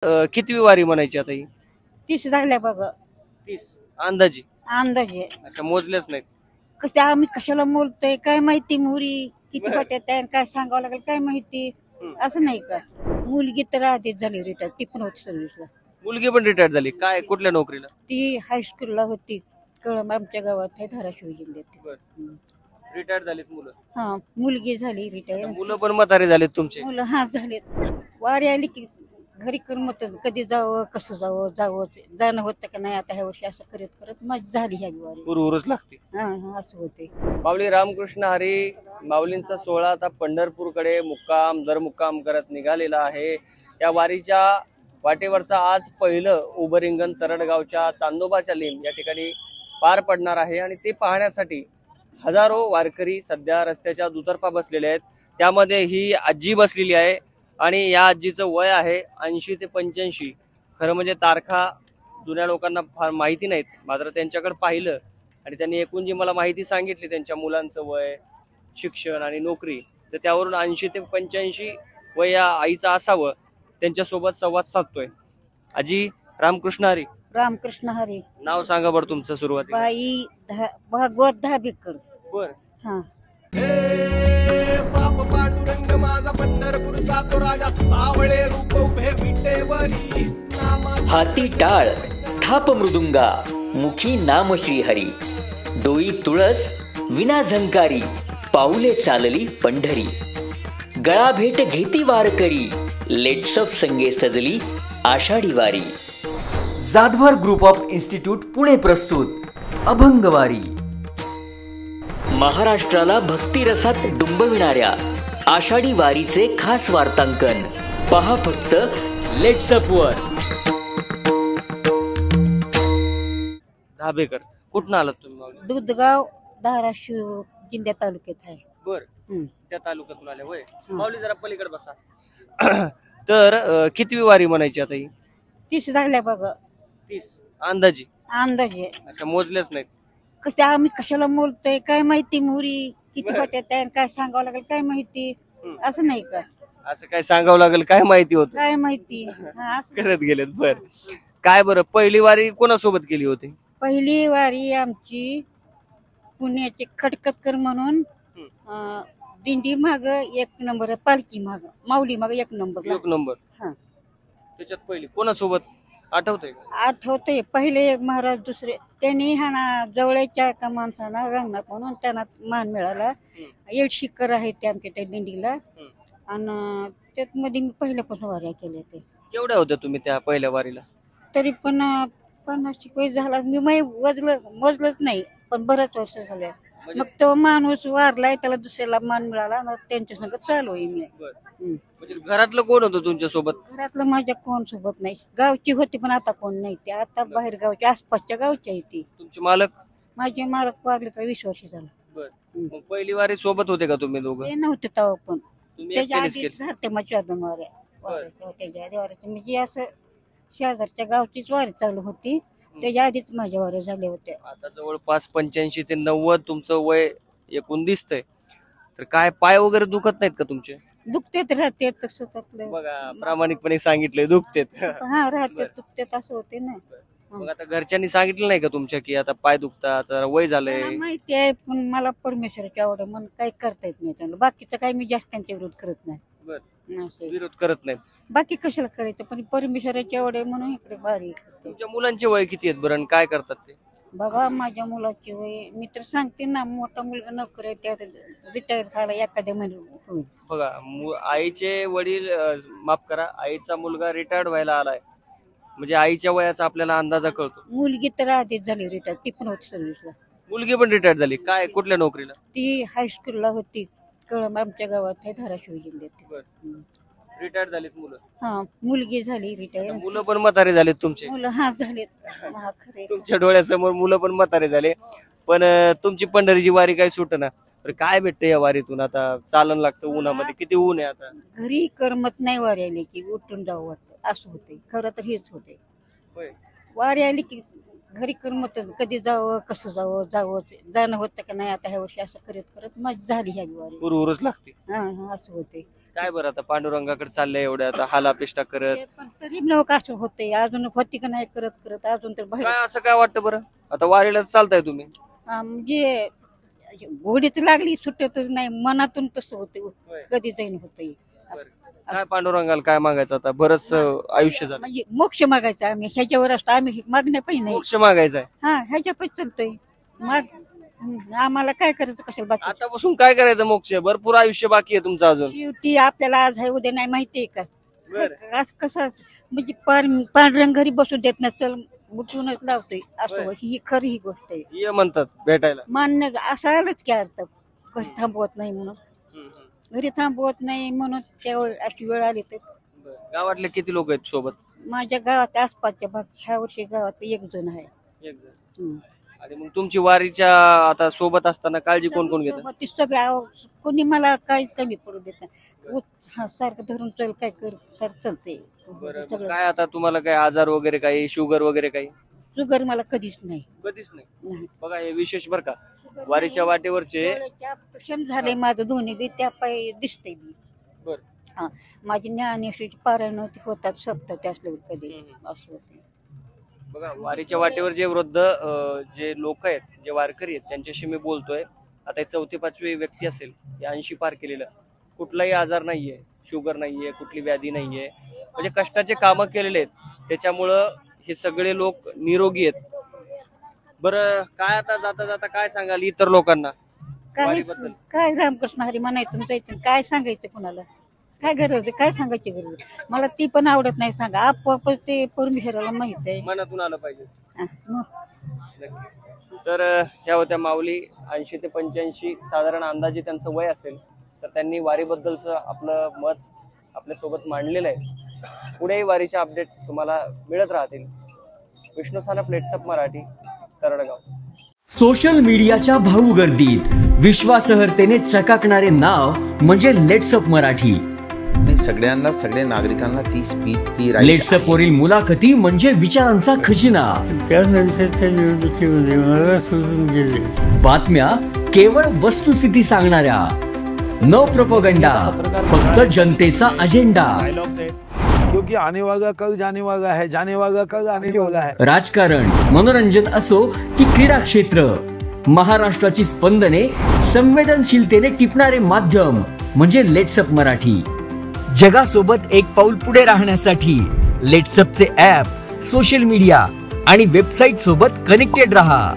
कितवी वारी म्हणायची आता ही? 30 झाल्या बघा. 30 अंदाजी. अंदाजे अच्छा, मोजलेच नाहीत. कसं आम्ही कशाला बोलतोय काय माहिती, मुली किती बरं. होत्या त्या काय सांगावं लागेल काय माहिती. हम्म. असं नाही का, मुलगी तर आधीच झाली रिटायर, ती पण होती सर्व्हिसला. मुलगी पण रिटायर झाली काय, कुठल्या नोकरीला? ती हायस्कूलला होती, कळंब आमच्या गावात आहे, धाराशिव जिल्ह्यात. बर. रिटायर झालीत मुलं. हा, मुलगी झाली आता रिटायर. मुलं पण म्हातारे झालेत तुमचे. मुलं हा झालेत. वारी आली की घरी करमत, कधी जावं कसं जावं जाणं होतं का नाही. आता ह्या वर्षी असं करत करत माझी झाली ह्या वारी. उरच लागते. हा असं होते. माऊली रामकृष्ण हरी माऊलींचा सोहळा आता पंढरपूरकडे मुक्काम दर मुक्काम करत निघालेला आहे. या वारीच्या वाटेवरचा आज पहिलं उभं रिंगण तरडगावच्या चांदोबाच्या लिम या ठिकाणी पार पडणार आहे आणि ते पाहण्यासाठी हजारो वारकरी सध्या रस्त्याच्या दुतर्फा बसलेले आहेत. त्यामध्ये ही आजी बसलेली आहे आणि या आजीचं वय आहे 80 ते 85. खरं म्हणजे तारखा जुन्या लोकांना फार माहिती नाहीत, मात्र त्यांच्याकडे पाहिलं आणि त्यांनी एकूण जी मला माहिती सांगितली त्यांच्या मुलांचं वय, शिक्षण आणि नोकरी, तर त्यावरून 80 ते 85 वय या आईचं असावं. त्यांच्यासोबत संवाद साधतोय. आजी रामकृष्ण हरी. रामकृष्ण हरी. नाव सांगा बरं तुमचं सुरुवातीला. बाई भागवत धाबेकर. बर. हा. बाप पांडुरंग माझा पंढरपूरचा तो राजा, सावळे रूप उभे विटेवरी. हाती टाळ थाप मृदुंगा, मुखी नाम श्रीहरी. डोई तुळस विना झंकारी, पाऊले चालली पंढरी. गळा भेट घेती वारकरी, लेट्सअप संगे सजली आषाढी वारी. Jadhavar group of institute Pune प्रस्तुत अभंगवारी. महाराष्ट्राला भक्तिरसात डुंबविणाऱ्या आषाढी वारीचे खास वार्तांकन पहा फक्त लेट्सअप वर. धाबेकर कुठून आलात तुम्ही माऊली? दुधगाव धाराशिव जिल्हा तालुक्यात आहे. बर. हम्म. त्या तालुक्यातून आले होय. माऊली जरा पलीकडे बसा. तर कितवी वारी म्हणायची आता ही? 30 झाल्या बघा. 30 अंदाजी. अंदाजे अच्छा, मोजलेच नाहीत. कसं आम्ही कशाला बोलतोय काय माहिती, मुली किती होत्या त्या काय सांगावं लागेल काय माहिती. असं नाही का, असं काय सांगावं लागेल काय माहिती होत काय माहिती. हा, असं. करत गेलेत. बर. काय बरं, पहिली वारी कोणासोबत केली होती? पहिली वारी आमची पुण्याचे खटकतकर म्हणून दिंडी माग 1 नंबर, पालखी माग माऊली माग 1 नंबर. 1 नंबर. हा. त्याच्यात पहिली कोणासोबत आठवतंय का? आठवते. पहिले एक महाराज, दुसरे त्यांनी हा ना जवळच्या एका माणसाला रंगनाथ म्हणून त्यांना मान मिळाला. 8 शिखर आहे ते आमच्या त्या दिंडीला. आणि त्यात मध्ये मी पहिल्यापासून वाऱ्या केल्या ते. केवढ्या होत्या तुम्ही त्या पहिल्या वारीला? तरी पण 50 वय झाला. मी मोजलंच नाही, पण बऱ्याच वर्ष झाल्या. मग तो माणूस वारलाय, त्याला दुसऱ्याला मान मिळाला, मग त्यांच्या संग चालू आहे मी. म्हणजे घरातलं कोण होतं तुमच्या सोबत? घरातलं माझ्या कोण सोबत नाही. गावची होती पण आता कोण नाही. ते आता बाहेर गावची, आसपासच्या गावची आहे ती. तुमचे मालक? माझे मालक वारले तर 20 वर्ष झालं. बर. मग पहिली वारी सोबत होते का तुम्ही दोघं? ते नव्हते तेव्हा पण. तुम्ही त्याच्या एकटेच आधीच केली? राहते माझ्या 2 वाऱ्या. त्याच्या आधी वाऱ्याच्या म्हणजे असं शेजारच्या गावचीच वारी चालू होती. त्याच्या आधीच माझ्या वाऱ्या झाल्या होत्या. आता जवळपास 85 ते 90 तुमचं वय एकूण दिसतंय. तर काय पाय वगैरे दुखत नाहीत का तुमचे? दुखतेत राहते तसं आपलं. बघा, प्रामाणिकपणे सांगितलंय दुखतेत. हा, राहते दुखतेत असं होते ना. मग आता घरच्यांनी सांगितलं नाही का तुमच्या की आता पाय दुखतात, आता वय झालंय? मला माहिती आहे, पण मला परमेश्वराची आवड आहे म्हणून काही करता येत नाही त्यांना. बाकीचं काही मी जास्त त्यांच्या विरोध करत नाही. बर. असं आहे. विरोध करत नाही. बाकी कशाला करायचं, पण परमेश्वराची आवड आहे म्हणून इकडे बारी करते. तुमच्या मुलांचे वय किती आहेत बरं आणि काय करतात ते? बघा, माझ्या मुलाची वय, मी तर सांगते ना, मोठा मुलगा नोकरी आहे, त्यात रिटायर झाला एखाद्या महिन्यात होईल. बघा, आईचे वडील, माफ करा, आईचा मुलगा रिटायर्ड व्हायला आलाय म्हणजे आईच्या वयाचा आपल्याला अंदाजा कळतो. मुलगी तर आधीच झाली रिटायर, ती पण होती सर्व्हिसला. मुलगी पण रिटायर्ड झाली काय, कुठल्या नोकरीला? ती हायस्कूलला होती, कळंब आमच्या गावात आहे, धाराशिव जिल्ह्यात. रिटायर्ड झालीत मुलं. हा, मुलगी झाली रिटायर. मुलं पण म्हातारे झालेत तुमचे. मुलं हा झालेत. हा, खरे. तुमच्या डोळ्यासमोर मुलं पण म्हातारे झाले. पण तुमची पंढरीची वारी काय सुटना. काय भेटते या वारीतून? आता चालन लागतं उन्हामध्ये, किती ऊन आहे आता. घरी करमत नाही वारी आली की, उठून जावं वाटतं, असं होते. खरं तर हेच होते. वारी आली की घरी करमत, कधी जावं कसं जावं जाणं होतं का नाही. आता ह्या वर्षी असं करत करत माझी झाली ह्या वारी. उरच लागते. हा, असं होते. काय बरं आता पांडुरंगाकडे चाललंय एवढ्या आता हालापेष्टा करत, पण तरी नवक असं होते अजून होती का नाही करत करत अजून तर बाहेर काय असं काय वाटतं बरं? आता वारीला चालताय तुम्ही, म्हणजे घोडीच लागली सुटतच नाही मनातून तसं होते कधी जाईन होते. काय पांडुरंगाला काय मागायचं आता? बरंच आयुष्य झालं, म्हणजे मोक्ष मागायचा आम्ही ह्याच्यावर असतो आम्ही मागण्या पाहिजे नाही. मोक्ष मागायचा आहे. हा ह्याच्या पैसे चालतंय आम्हाला काय करायचं कशाला बाकी. आता बसून काय करायचं? मोक्ष भरपूर आयुष्य बाकी आहे तुमचं अजून. शेवटी आपल्याला आज आहे उद्या नाही माहितीये का? बरं. असं कसं म्हणजे पांढऱ्या घरी बसू देत नाही चल उठूनच लावतोय असं ही खरी ही गोष्ट आहे. ये म्हणतात भेटायला. मान्य असं आलंच की अर्थ घरी थांबवत नाही म्हणून घरी थांबवत नाही म्हणून त्यावेळी अशी वेळ आली तर. गावातले किती लोक आहेत सोबत? माझ्या गावात आसपासच्या भाग ह्या वर्षी गावात एक जण आहे. एक जण. आणि मग तुमची वारीच्या आता सोबत असताना काळजी कोण कोण घेतं? ती सगळ्या कोणी मला काहीच कमी पडू देत नाही. हा सारखं धरून चल काय कर सर चालते. बरं, मग काय आता तुम्हाला काय आजार वगैरे काही, शुगर वगैरे काही? शुगर मला कधीच नाही. कधीच नाही. नाही. बघा हे विशेष बर का, वारीच्या वाटेवरचे. ऑपरेशन झालंय माझं दोन्ही बी त्या पाय दिसतंय बी. बर. हा माझी ज्ञानेश्वरीची पारायण होतात सप्ताह असल्यावर कधी असं होते. बघा वारीच्या वाटेवर जे वृद्ध जे लोक आहेत, जे वारकरी आहेत, त्यांच्याशी मी बोलतोय. आता 4वी-5वी व्यक्ती असेल, 80 पार केलेलं, कुठलाही आजार नाहीये, शुगर नाहीये, कुठली व्याधी नाहीये, म्हणजे कष्टाचे कामं केलेले आहेत, त्याच्यामुळं हे सगळे लोक निरोगी आहेत. बरं काय आता जाता जाता काय सांगाल इतर लोकांना काय वारीबद्दल? काय रामकृष्ण हरी म्हणायचं जायचं काय सांगायचं कुणाला? काय गरज आहे? काय सांगायची गरज आहे? मला ती पण आवडत नाही सांगा आपोआप ते परमेश्वराला माहित आहे. मनातून आलं पाहिजे. हा, मग. तर ह्या होत्या माऊली. 80 ते 85 साधारण अंदाजे त्यांचं वय असेल. तर त्यांनी वारीबद्दलचं आपलं मत आपल्यासोबत मांडलेलं आहे. पुढेही वारीचे अपडेट तुम्हाला मिळत राहतील. विष्णू सानप, लेट्सअप मराठी, तरडगाव. सोशल मीडियाच्या भाऊ गर्दीत विश्वासार्हतेने चकाकणारे नाव म्हणजे लेट्सअप मराठी. सगळ्यांना, सगळ्या नागरिकांना ती स्पीच, ती लेट्सअप वरील मुलाखती म्हणजे विचारांचा खजिना. त्यानंतरच्या निवडणुकीमध्ये मला सोडून गेले. बातम्या केवळ वस्तुस्थिती सांगणाऱ्या, न प्रोपगंडा, फक्त जनतेचा अजेंडा. क्योंकि आने वाला कल जाने वाला है, जाने वाला कल आने वाला है. राजकारण, मनोरंजन असो की क्रीडा क्षेत्र, महाराष्ट्राची स्पंदने संवेदनशीलतेने टिपणारे माध्यम म्हणजे लेट्सअप मराठी. जगासोबत एक पाऊल पुढे राहण्यासाठी लेट्सअपचे ॲप, सोशल मीडिया आणि वेबसाईट सोबत कनेक्टेड रहा.